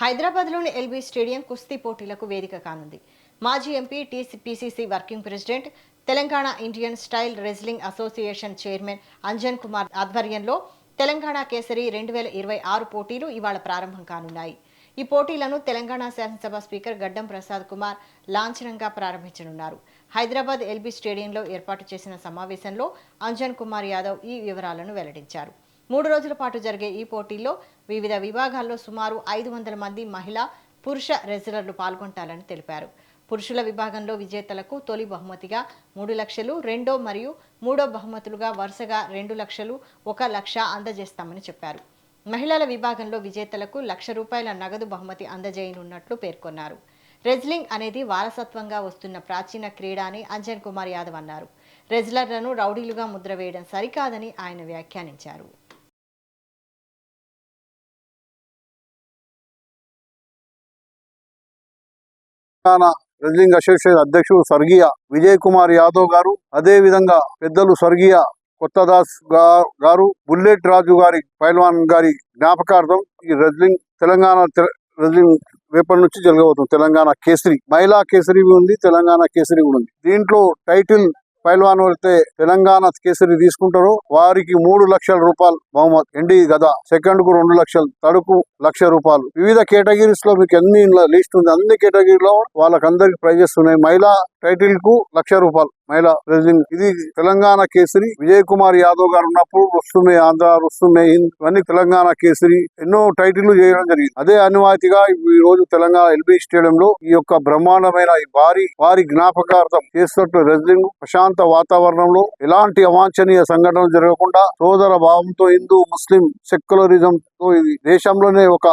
హైదరాబాద్లోని LB stadium కుస్తీ పోటీలకు వేదిక కానుంది. మాజీ MP PCC working president, Telangana Indian style wrestling association chairman Anjan Kumar ఆధ్వర్యంలో తెలంగాణ కేసరి 2026 పోటీలు ఇవాళ ప్రారంభం కానున్నాయి. ఈ పోటీలను తెలంగాణ శాసనసభ స్పీకర్ గడ్డం ప్రసాద్ కుమార్ లాంఛనంగా ప్రారంభించనున్నారు. హైదరాబాద్ ఎల్బీ స్టేడియంలో ఏర్పాటు చేసిన సమావేశంలో అంజన్ కుమార్ యాదవ్ ఈ వివరాలను వెల్లడించారు. 3 రోజుల పాటు జరిగే ఈ పోటీల్లో వివిధ విభాగాల్లో సుమారు 500 మంది మహిళా, పురుష రెజ్లర్లు పాల్గొంటారని తెలిపారు. పురుషుల విభాగంలో విజేతలకు తొలి బహుమతిగా 3 లక్షలు, రెండో మరియు మూడో బహుమతులుగా వరుసగా 2 లక్షలు, 1 లక్ష అందజేస్తామని చెప్పారు. మహిళల విభాగంలో విజేతలకు ₹1,00,000 నగదు బహుమతి అందజేయనున్నట్లు పేర్కొన్నారు. రెజ్లింగ్ అనేది వారసత్వంగా వస్తున్న ప్రాచీన క్రీడ అని అంజన్ కుమార్ యాదవ్ అన్నారు. రెజ్లర్లను రౌడీలుగా ముద్ర వేయడం సరికాదని ఆయన వ్యాఖ్యానించారు. తెలంగాణ రెజ్లింగ్ అసోసియేషన్ అధ్యక్షుడు స్వర్గీయ విజయ్ కుమార్ యాదవ్ గారు, అదే విధంగా పెద్దలు స్వర్గీయ కొత్తదాస్ గారు, బుల్లెట్ రాజు గారి పైల్వాన్ గారి జ్ఞాపకార్థం ఈ రెజ్లింగ్ తెలంగాణ రెజ్లింగ్ రేపటి నుంచి జరగబోతుంది. తెలంగాణ కేసరి, మహిళా కేసరి ఉంది, తెలంగాణ కేసరి కూడా ఉంది. దీంట్లో టైటిల్ పైల్వాన్ అయితే తెలంగాణ కేసరి తీసుకుంటారో వారికి ₹3 లక్షల బహుమతి, ఎండి గద, సెకండ్ కు 2 లక్షలు, తడుకు ₹1,00,000. వివిధ కేటగిరీస్ లో మీకు ఎన్ని లిస్ట్ ఉంది, అన్ని కేటగిరీలో వాళ్ళకందరికి ప్రైజెస్ ఉన్నాయి. మహిళా టైటిల్ కు ₹1,00,000 మహిళా రెజ్లింగ్. ఇది తెలంగాణ కేసరి. విజయ్ కుమార్ యాదవ్ గారు ఉన్నప్పుడు రుస్తుమే ఆంధ్ర, రుస్తుమే హింద్, ఇవన్నీ తెలంగాణ కేసరి ఎన్నో టైటిల్ చేయడం జరిగింది. అదే అనువాతిగా ఈ రోజు తెలంగాణ ఎల్బీ స్టేడియం లో ఈ యొక్క బ్రహ్మాండమైన వారి జ్ఞాపకార్థం చేస్తున్నట్టు రెజ్లింగ్ ప్రశాంత వాతావరణంలో ఎలాంటి అవాంఛనీయ సంఘటనలు జరగకుండా సోదర భావంతో హిందూ ముస్లిం సెక్యులరిజం తో ఇది దేశంలోనే ఒక